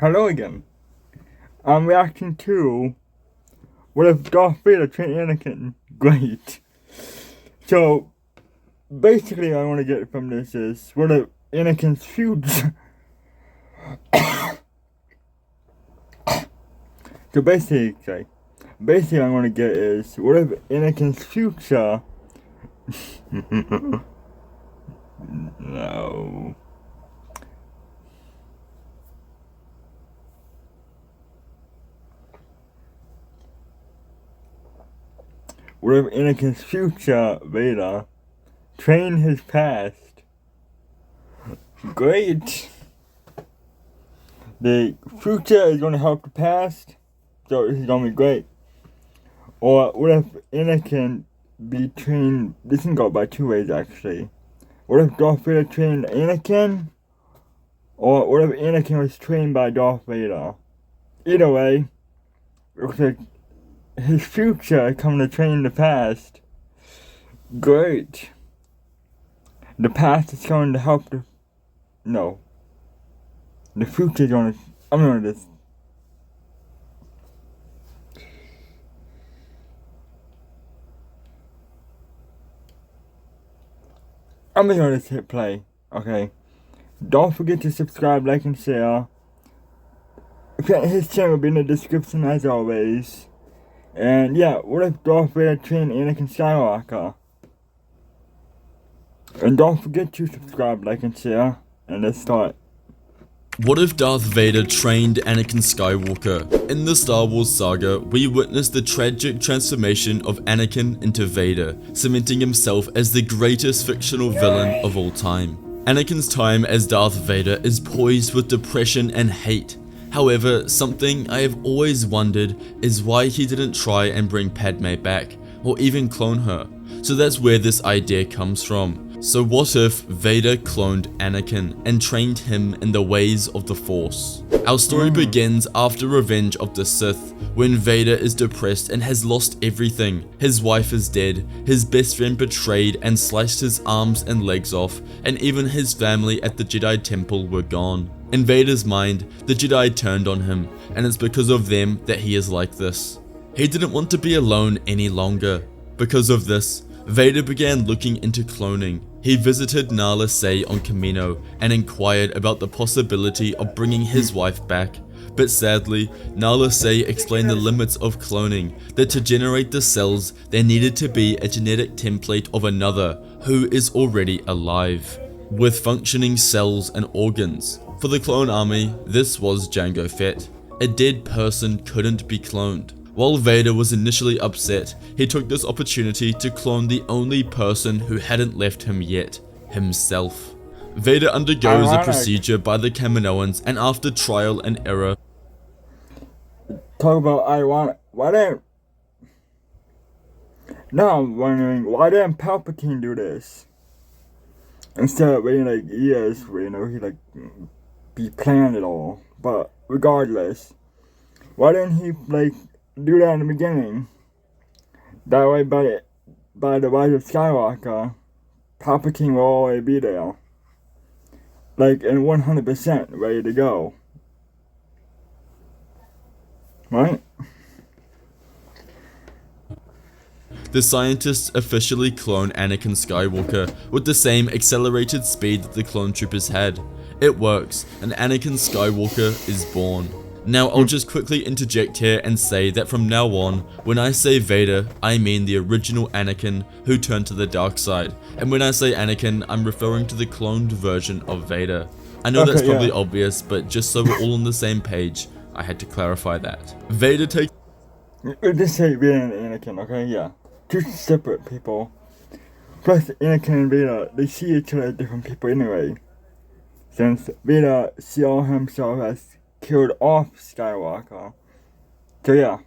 Hello again. I'm reacting to what if Darth Vader trained Anakin? Great. So basically, I want to get from this is what if Anakin's future. So basically, I want to get is what if Anakin's future. No. What if Anakin's future Vader trained his past? Great. The future is going to help the past, so this is going to be great. Or what if Anakin be trained? This can go by two ways actually. What if Darth Vader trained Anakin? Or what if Anakin was trained by Darth Vader? Either way, it looks like his future coming to train the past. Great. The past is going to help the. No. The future is going to. I'm going to just. I'm just going to hit play. Okay. Don't forget to subscribe, like, and share. His channel will be in the description as always. And yeah, what if Darth Vader trained Anakin Skywalker? And don't forget to subscribe, like, and share. And let's start. What if Darth Vader trained Anakin Skywalker? In the Star Wars saga, we witnessed the tragic transformation of Anakin into Vader, cementing himself as the greatest fictional villain of all time. Anakin's time as Darth Vader is poised with depression and hate. However, something I have always wondered is why he didn't try and bring Padme back, or even clone her. So that's where this idea comes from. So what if Vader cloned Anakin and trained him in the ways of the Force? Our story begins after Revenge of the Sith, when Vader is depressed and has lost everything. His wife is dead, his best friend betrayed and sliced his arms and legs off, and even his family at the Jedi Temple were gone. In Vader's mind, the Jedi turned on him, and it's because of them that he is like this. He didn't want to be alone any longer. Because of this, Vader began looking into cloning. He visited Nala Se on Kamino and inquired about the possibility of bringing his wife back. But sadly, Nala Se explained the limits of cloning, that to generate the cells, there needed to be a genetic template of another who is already alive, with functioning cells and organs. For the clone army, this was Jango Fett. A dead person couldn't be cloned. While Vader was initially upset, he took this opportunity to clone the only person who hadn't left him yet, himself. Vader undergoes a procedure by the Kaminoans, and after trial and error, Talk about ironic. Why didn't. Now I'm wondering, why didn't Palpatine do this? Instead of waiting like years for, he be planned it all. But regardless, why didn't he do that in the beginning? That way by the rise of Skywalker, Palpatine will always be there. And 100% ready to go. Right? the scientists officially clone Anakin Skywalker with the same accelerated speed that the clone troopers had. It works, and Anakin Skywalker is born. Now I'll just quickly interject here and say that from now on, when I say Vader, I mean the original Anakin who turned to the dark side, and when I say Anakin, I'm referring to the cloned version of Vader. I know that's probably obvious, but just so we're all on the same page, I had to clarify that. Vader takes... Just say Vader and Anakin, okay? Yeah. Two separate people. Plus, Anakin and Vader, they see each other as different people anyway. Since Vader saw himself as killed off Skywalker. So yeah.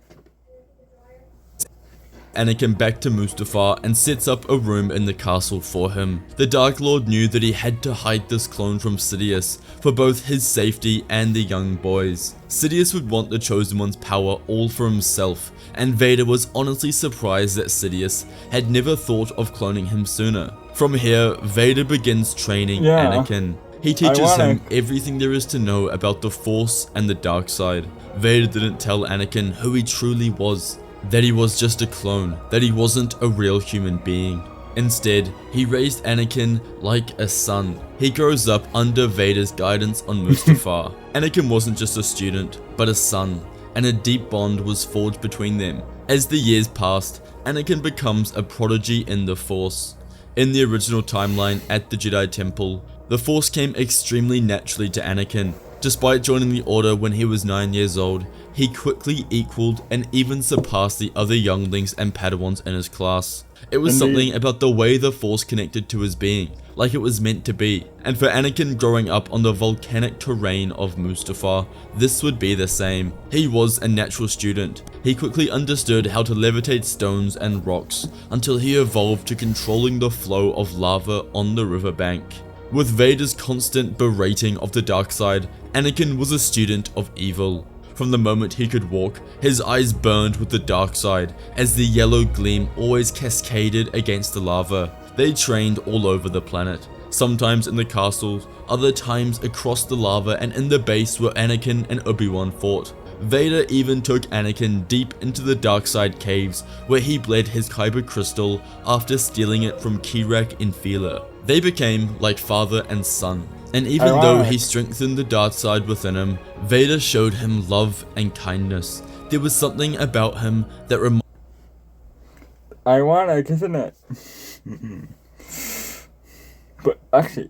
Anakin back to Mustafar and sets up a room in the castle for him. The Dark Lord knew that he had to hide this clone from Sidious for both his safety and the young boys. Sidious would want the Chosen One's power all for himself, and Vader was honestly surprised that Sidious had never thought of cloning him sooner. From here, Vader begins training Anakin. He teaches him Ironic. everything there is to know about the Force and the dark side. Vader didn't tell Anakin who he truly was, that he was just a clone, that he wasn't a real human being. Instead, he raised Anakin like a son. He grows up under Vader's guidance on Mustafar. Anakin wasn't just a student, but a son, and a deep bond was forged between them. As the years passed, Anakin becomes a prodigy in the Force. In the original timeline at the Jedi Temple, the Force came extremely naturally to Anakin. Despite joining the Order when he was 9 years old, he quickly equaled and even surpassed the other younglings and Padawans in his class. It was something about the way the Force connected to his being, like it was meant to be. And for Anakin growing up on the volcanic terrain of Mustafar, this would be the same. He was a natural student. He quickly understood how to levitate stones and rocks, until he evolved to controlling the flow of lava on the riverbank. With Vader's constant berating of the dark side, Anakin was a student of evil. From the moment he could walk, his eyes burned with the dark side, as the yellow gleam always cascaded against the lava. They trained all over the planet, sometimes in the castles, other times across the lava and in the base where Anakin and Obi-Wan fought. Vader even took Anakin deep into the dark side caves, where he bled his kyber crystal after stealing it from Kirak in Phila. They became like father and son. And even though he strengthened the dark side within him, Vader showed him love and kindness. There was something about him that reminded Ironic, isn't it? But actually,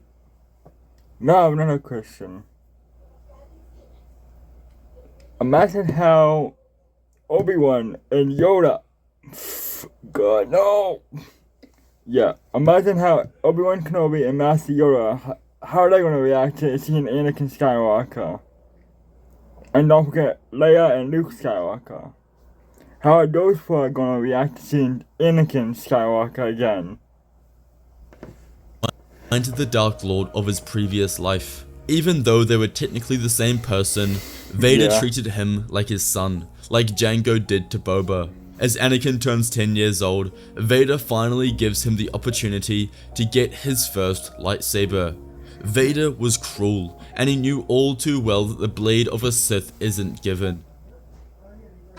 now I'm not a Christian. Imagine how Obi-Wan and Yoda. God, no! Yeah, imagine how Obi-Wan Kenobi and Master Yoda, how are they going to react to seeing Anakin Skywalker? And don't forget Leia and Luke Skywalker. How are those four going to react to seeing Anakin Skywalker again? the Dark Lord of his previous life. Even though they were technically the same person, Vader treated him like his son, like Jango did to Boba. As Anakin turns 10 years old, Vader finally gives him the opportunity to get his first lightsaber. Vader was cruel, and he knew all too well that the blade of a Sith isn't given.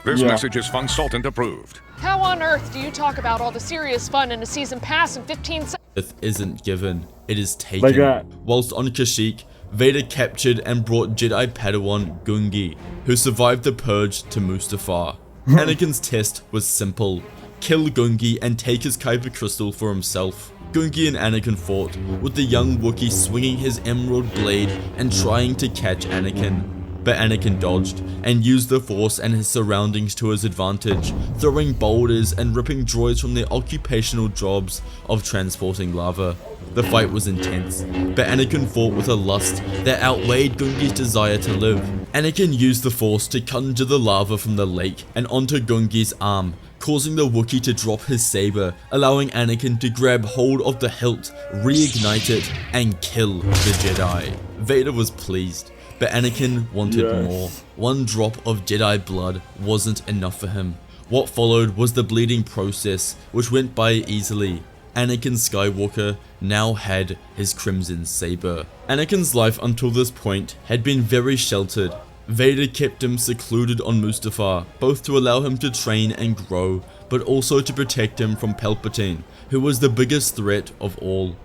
This message is Funsultant approved. How on earth do you talk about all the serious fun in a season pass in 15 seconds? Sith isn't given, it is taken. Like that. Whilst on Kashyyyk, Vader captured and brought Jedi Padawan Gungi, who survived the purge, to Mustafar. Anakin's test was simple: kill Gungi and take his kyber crystal for himself. Gungi and Anakin fought, with the young Wookiee swinging his emerald blade and trying to catch Anakin. But Anakin dodged, and used the Force and his surroundings to his advantage, throwing boulders and ripping droids from their occupational jobs of transporting lava. The fight was intense, but Anakin fought with a lust that outweighed Gungi's desire to live. Anakin used the Force to conjure the lava from the lake and onto Gungi's arm, causing the Wookiee to drop his saber, allowing Anakin to grab hold of the hilt, reignite it, and kill the Jedi. Vader was pleased, but Anakin wanted more. One drop of Jedi blood wasn't enough for him. What followed was the bleeding process, which went by easily. Anakin Skywalker now had his Crimson Saber. Anakin's life until this point had been very sheltered. Vader kept him secluded on Mustafar, both to allow him to train and grow, but also to protect him from Palpatine, who was the biggest threat of all.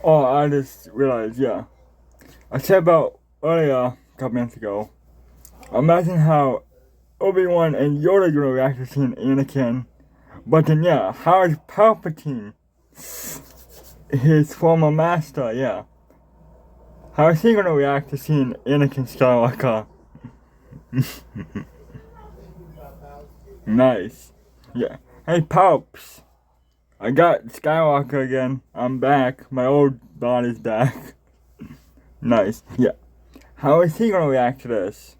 Oh, I just realized, I said about earlier, a couple minutes ago, imagine how Obi-Wan and Yoda gonna react to seeing Anakin. But then, how is Palpatine, his former master, how is he gonna react to seeing Anakin Skywalker? Nice. Yeah. Hey, Palps. I got Skywalker again. I'm back. My old body's back. Nice. Yeah. How is he gonna react to this?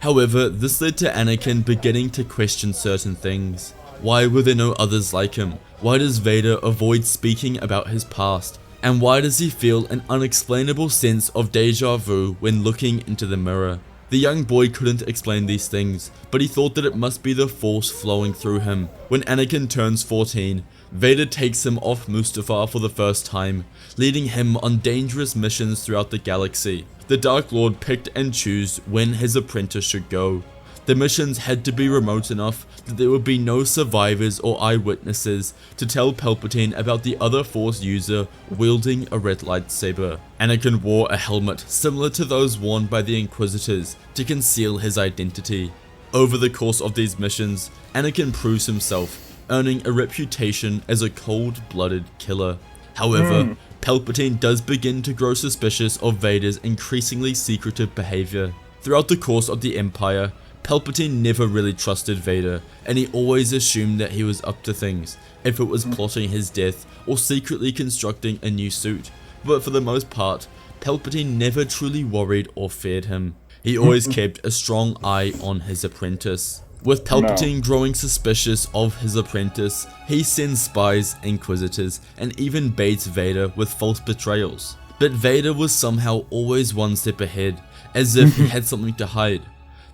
However, this led to Anakin beginning to question certain things. Why were there no others like him? Why does Vader avoid speaking about his past? And why does he feel an unexplainable sense of deja vu when looking into the mirror? The young boy couldn't explain these things, but he thought that it must be the Force flowing through him. When Anakin turns 14, Vader takes him off Mustafar for the first time, leading him on dangerous missions throughout the galaxy. The Dark Lord picked and chose when his apprentice should go. The missions had to be remote enough that there would be no survivors or eyewitnesses to tell Palpatine about the other Force user wielding a red lightsaber. Anakin wore a helmet similar to those worn by the Inquisitors to conceal his identity. Over the course of these missions, Anakin proves himself, earning a reputation as a cold-blooded killer. However, Palpatine does begin to grow suspicious of Vader's increasingly secretive behavior. Throughout the course of the Empire, Palpatine never really trusted Vader, and he always assumed that he was up to things, if it was plotting his death or secretly constructing a new suit. But for the most part, Palpatine never truly worried or feared him. He always kept a strong eye on his apprentice. With Palpatine growing suspicious of his apprentice, he sends spies, inquisitors, and even baits Vader with false betrayals. But Vader was somehow always one step ahead, as if he had something to hide.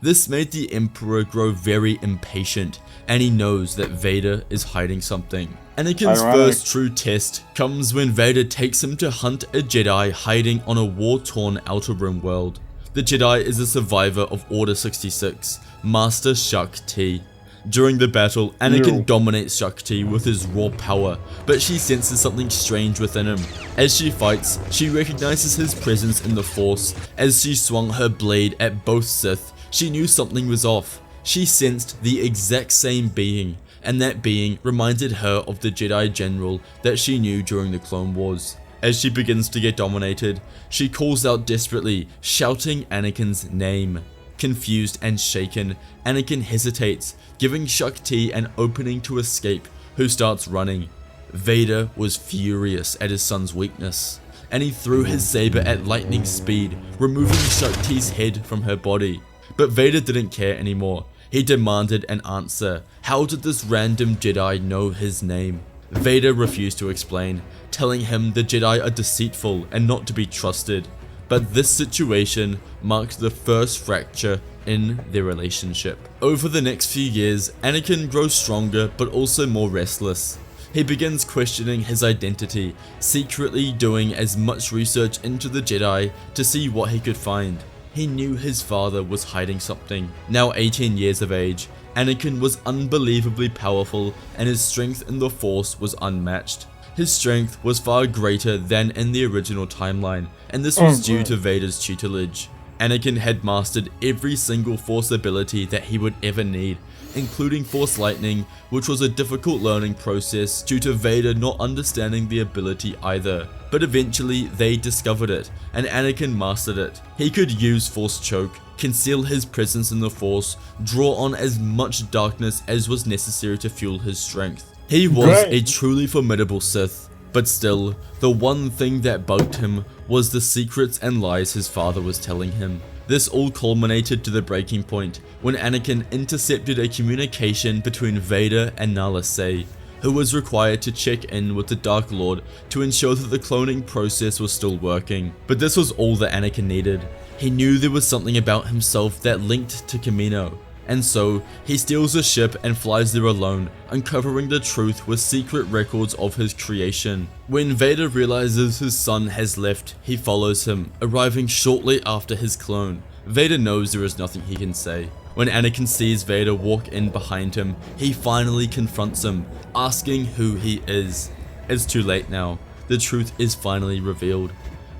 This made the Emperor grow very impatient, and he knows that Vader is hiding something. Anakin's first true test comes when Vader takes him to hunt a Jedi hiding on a war-torn Outer Rim world. The Jedi is a survivor of Order 66, Master Shak Ti. During the battle, Anakin dominates Shak Ti with his raw power, but she senses something strange within him. As she fights, she recognizes his presence in the Force. As she swung her blade at both Sith, she knew something was off. She sensed the exact same being, and that being reminded her of the Jedi General that she knew during the Clone Wars. As she begins to get dominated, she calls out desperately, shouting Anakin's name. Confused and shaken, Anakin hesitates, giving Shak Ti an opening to escape, who starts running. Vader was furious at his son's weakness, and he threw his saber at lightning speed, removing Shak Ti's head from her body. But Vader didn't care anymore. He demanded an answer. How did this random Jedi know his name? Vader refused to explain, telling him the Jedi are deceitful and not to be trusted. But this situation marked the first fracture in their relationship. Over the next few years, Anakin grows stronger but also more restless. He begins questioning his identity, secretly doing as much research into the Jedi to see what he could find. He knew his father was hiding something. Now 18 years of age, Anakin was unbelievably powerful, and his strength in the Force was unmatched. His strength was far greater than in the original timeline, and this was due to Vader's tutelage. Anakin had mastered every single Force ability that he would ever need, including Force Lightning, which was a difficult learning process due to Vader not understanding the ability either. But eventually they discovered it, and Anakin mastered it. He could use Force Choke, conceal his presence in the Force, draw on as much darkness as was necessary to fuel his strength. He was a truly formidable Sith, but still, the one thing that bugged him was the secrets and lies his father was telling him. This all culminated to the breaking point when Anakin intercepted a communication between Vader and Nala Se, who was required to check in with the Dark Lord to ensure that the cloning process was still working. But this was all that Anakin needed. He knew there was something about himself that linked to Kamino, and so he steals a ship and flies there alone, uncovering the truth with secret records of his creation. When Vader realizes his son has left, he follows him, arriving shortly after his clone. Vader knows there is nothing he can say. When Anakin sees Vader walk in behind him, he finally confronts him, asking who he is. It's too late now. The truth is finally revealed.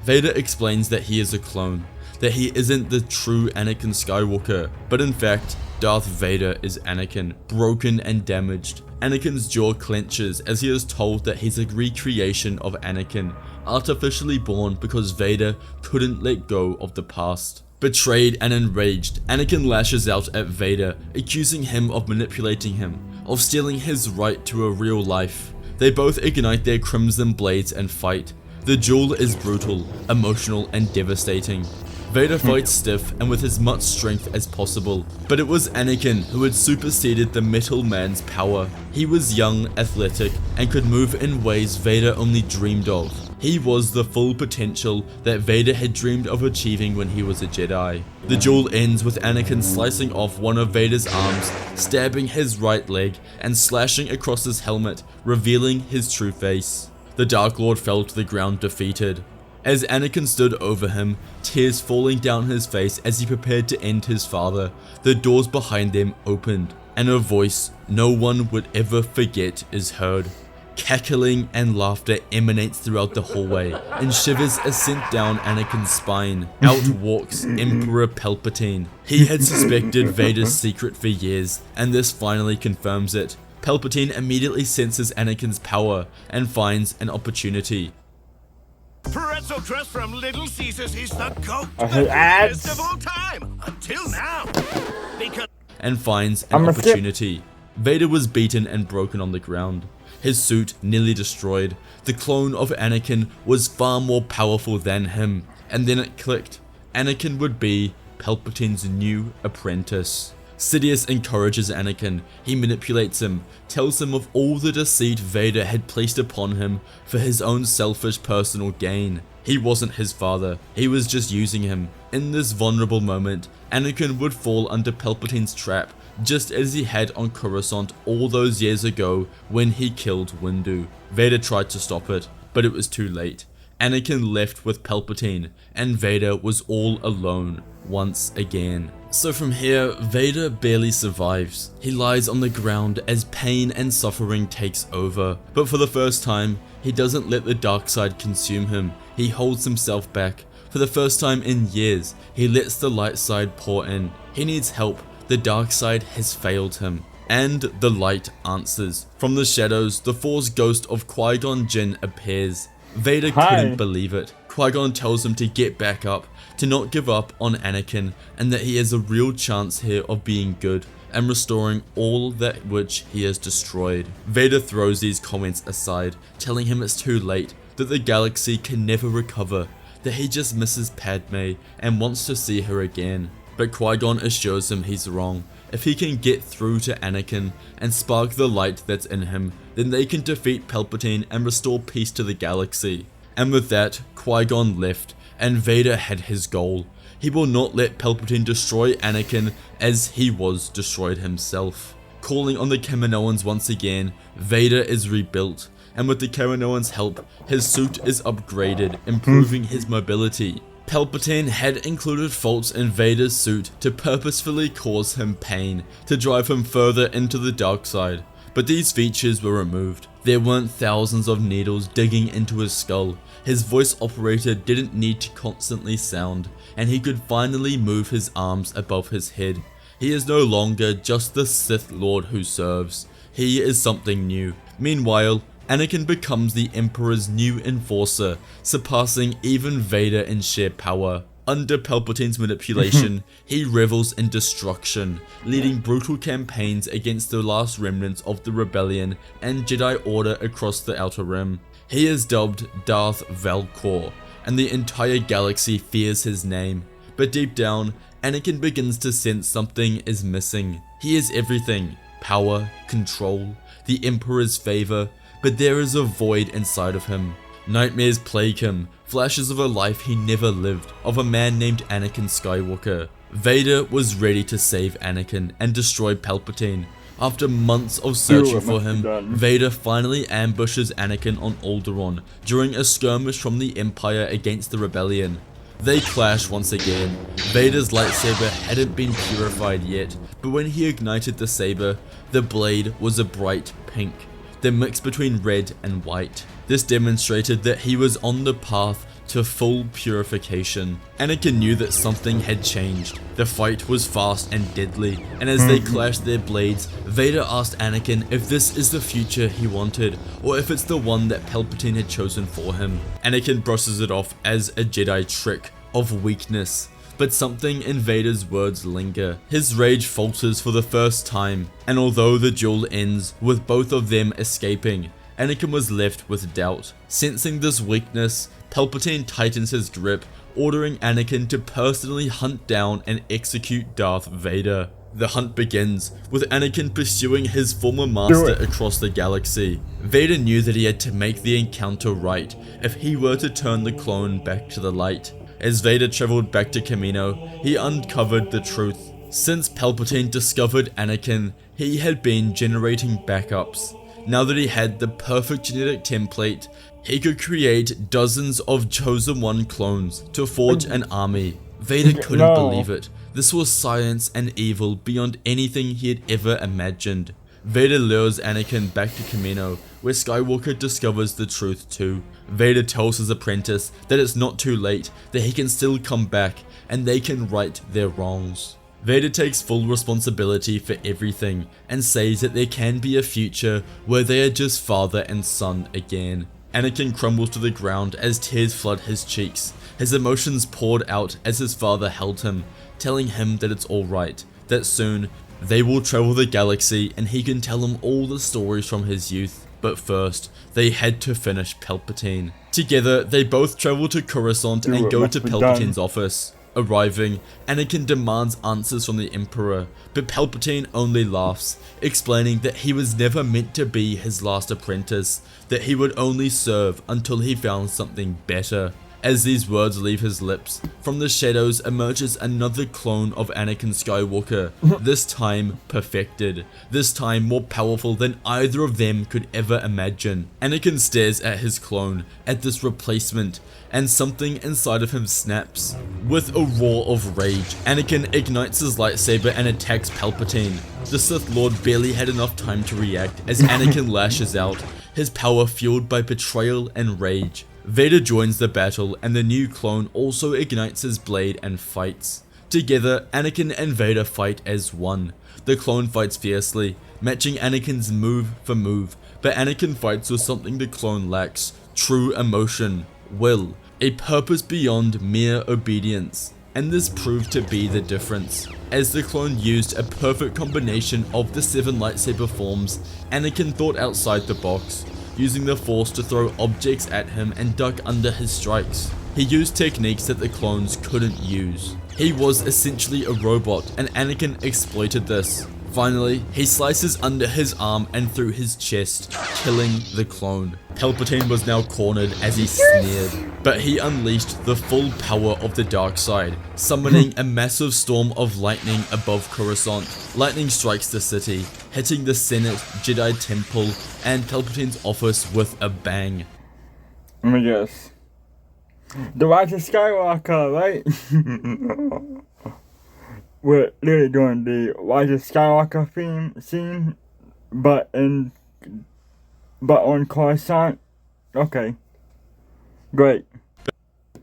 Vader explains that he is a clone, that he isn't the true Anakin Skywalker, but in fact, Darth Vader is Anakin, broken and damaged. Anakin's jaw clenches as he is told that he's a recreation of Anakin, artificially born because Vader couldn't let go of the past. Betrayed and enraged, Anakin lashes out at Vader, accusing him of manipulating him, of stealing his right to a real life. They both ignite their crimson blades and fight. The duel is brutal, emotional, and devastating. Vader fights stiff and with as much strength as possible, but it was Anakin who had superseded the metal man's power. He was young, athletic, and could move in ways Vader only dreamed of. He was the full potential that Vader had dreamed of achieving when he was a Jedi. The duel ends with Anakin slicing off one of Vader's arms, stabbing his right leg, and slashing across his helmet, revealing his true face. The Dark Lord fell to the ground defeated. As Anakin stood over him, tears falling down his face as he prepared to end his father, the doors behind them opened, and a voice no one would ever forget is heard. Cackling and laughter emanates throughout the hallway, and shivers ascend down Anakin's spine. Out walks Emperor Palpatine. He had suspected Vader's secret for years, and this finally confirms it. Palpatine immediately senses Anakin's power, and finds an opportunity. Pretzel crust from Little Caesars is the GOAT. I hate ads. Best of all time, until now. Because Vader was beaten and broken on the ground. His suit nearly destroyed. The clone of Anakin was far more powerful than him. And then it clicked. Anakin would be Palpatine's new apprentice. Sidious encourages Anakin. He manipulates him, tells him of all the deceit Vader had placed upon him for his own selfish personal gain. He wasn't his father, he was just using him. In this vulnerable moment, Anakin would fall under Palpatine's trap, just as he had on Coruscant all those years ago when he killed Windu. Vader tried to stop it, but it was too late. Anakin left with Palpatine, and Vader was all alone once again. So from here, Vader barely survives. He lies on the ground as pain and suffering takes over. But for the first time, he doesn't let the dark side consume him. He holds himself back. For the first time in years, he lets the light side pour in. He needs help. The dark side has failed him. And the light answers. From the shadows, the Force ghost of Qui-Gon Jinn appears. Vader couldn't believe it. Qui-Gon tells him to get back up, to not give up on Anakin, and that he has a real chance here of being good and restoring all that which he has destroyed. Vader throws these comments aside, telling him it's too late, that the galaxy can never recover, that he just misses Padme and wants to see her again. But Qui-Gon assures him he's wrong. If he can get through to Anakin and spark the light that's in him, then they can defeat Palpatine and restore peace to the galaxy. And with that, Qui-Gon left, and Vader had his goal. He will not let Palpatine destroy Anakin as he was destroyed himself. Calling on the Kaminoans once again, Vader is rebuilt, and with the Kaminoans' help, his suit is upgraded, improving his mobility. Palpatine had included faults in Vader's suit to purposefully cause him pain, to drive him further into the dark side, but these features were removed. There weren't thousands of needles digging into his skull, his voice operator didn't need to constantly sound, and he could finally move his arms above his head. He is no longer just the Sith Lord who serves, he is something new. Meanwhile, Anakin becomes the Emperor's new enforcer, surpassing even Vader in sheer power. Under Palpatine's manipulation, he revels in destruction, leading brutal campaigns against the last remnants of the rebellion and Jedi Order across the Outer Rim. He is dubbed Darth Vader, and the entire galaxy fears his name. But deep down, Anakin begins to sense something is missing. He is everything: power, control, the Emperor's favor, but there is a void inside of him. Nightmares plague him, flashes of a life he never lived, of a man named Anakin Skywalker. Vader was ready to save Anakin and destroy Palpatine. After months of searching for him, Vader finally ambushes Anakin on Alderaan during a skirmish from the Empire against the Rebellion. They clash once again. Vader's lightsaber hadn't been purified yet, but when he ignited the saber, the blade was a bright pink, the mix between red and white. This demonstrated that he was on the path to full purification. Anakin knew that something had changed. The fight was fast and deadly, and as they clashed their blades, Vader asked Anakin if this is the future he wanted, or if it's the one that Palpatine had chosen for him. Anakin brushes it off as a Jedi trick of weakness, but something in Vader's words linger. His rage falters for the first time, and although the duel ends with both of them escaping, Anakin was left with doubt. Sensing this weakness, Palpatine tightens his grip, ordering Anakin to personally hunt down and execute Darth Vader. The hunt begins, with Anakin pursuing his former master across the galaxy. Vader knew that he had to make the encounter right if he were to turn the clone back to the light. As Vader traveled back to Kamino, he uncovered the truth. Since Palpatine discovered Anakin, he had been generating backups. Now that he had the perfect genetic template, he could create dozens of Chosen One clones to forge an army. Vader couldn't believe it. This was science and evil beyond anything he had ever imagined. Vader lures Anakin back to Kamino, where Skywalker discovers the truth too. Vader tells his apprentice that it's not too late, that he can still come back, and they can right their wrongs. Vader takes full responsibility for everything, and says that there can be a future where they are just father and son again. Anakin crumbles to the ground as tears flood his cheeks. His emotions poured out as his father held him, telling him that it's alright, that soon they will travel the galaxy and he can tell him all the stories from his youth. But first, they had to finish Palpatine. Together, they both travel to Coruscant and go to Palpatine's office. Arriving, Anakin demands answers from the Emperor, but Palpatine only laughs, explaining that he was never meant to be his last apprentice, that he would only serve until he found something better. As these words leave his lips, from the shadows emerges another clone of Anakin Skywalker, this time perfected, this time more powerful than either of them could ever imagine. Anakin stares at his clone, at this replacement, and something inside of him snaps. With a roar of rage, Anakin ignites his lightsaber and attacks Palpatine. The Sith Lord barely had enough time to react as Anakin lashes out, his power fueled by betrayal and rage. Vader joins the battle and the new clone also ignites his blade and fights. Together, Anakin and Vader fight as one. The clone fights fiercely, matching Anakin's move for move, but Anakin fights with something the clone lacks: true emotion, will, a purpose beyond mere obedience. And this proved to be the difference. As the clone used a perfect combination of the 7 lightsaber forms, Anakin thought outside the box, using the Force to throw objects at him and duck under his strikes. He used techniques that the clones couldn't use. He was essentially a robot, and Anakin exploited this. Finally, he slices under his arm and through his chest, killing the clone. Palpatine was now cornered as he sneered, but he unleashed the full power of the dark side, summoning a massive storm of lightning above Coruscant. Lightning strikes the city, hitting the Senate, Jedi Temple, and Palpatine's office with a bang. Let me guess. The Rise of Skywalker, right? We're literally doing the Rise of Skywalker theme scene, but on Coruscant. Okay, great.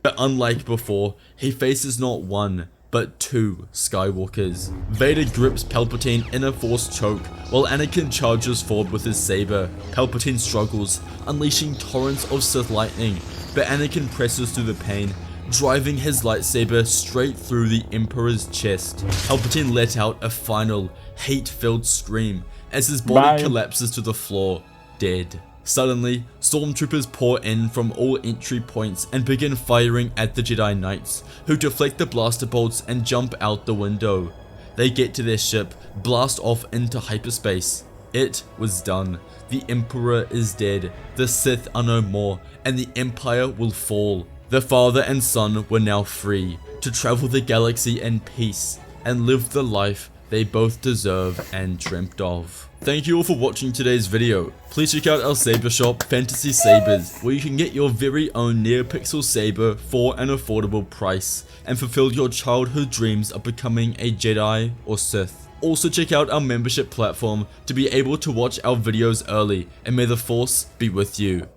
But unlike before, he faces not one, but 2 Skywalkers. Vader grips Palpatine in a Force choke, while Anakin charges forward with his saber. Palpatine struggles, unleashing torrents of Sith lightning, but Anakin presses through the pain, driving his lightsaber straight through the Emperor's chest. Palpatine let out a final, hate-filled scream as his body collapses to the floor, dead. Suddenly, stormtroopers pour in from all entry points and begin firing at the Jedi Knights, who deflect the blaster bolts and jump out the window. They get to their ship, blast off into hyperspace. It was done. The Emperor is dead, the Sith are no more, and the Empire will fall. The father and son were now free to travel the galaxy in peace and live the life they both deserve and dreamt of. Thank you all for watching today's video. Please check out our saber shop, Fantasy Sabers, where you can get your very own NeoPixel saber for an affordable price and fulfill your childhood dreams of becoming a Jedi or Sith. Also check out our membership platform to be able to watch our videos early, and may the Force be with you.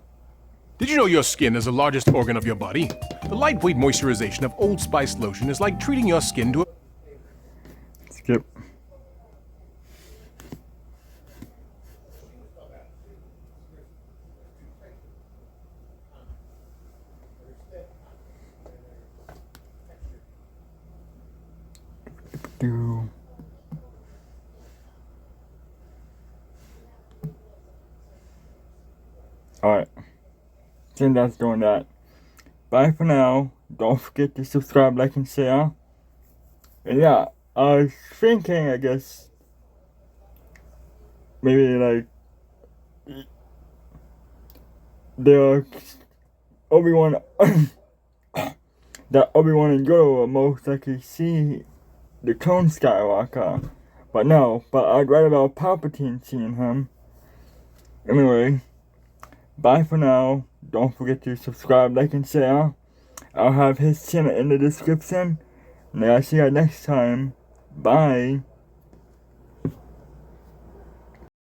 Did you know your skin is the largest organ of your body? The lightweight moisturization of Old Spice lotion is like treating your skin to a... Skip. Alright. Since that's doing that. Bye for now. Don't forget to subscribe, like, and share. And yeah, I was thinking, I guess, maybe like the Obi-Wan that Obi-Wan and Yoda will most likely see the clone Skywalker. But no, I'd read about Palpatine seeing him. Anyway, bye for now. Don't forget to subscribe, like, and share. I'll have his channel in the description. And I'll see you next time. Bye.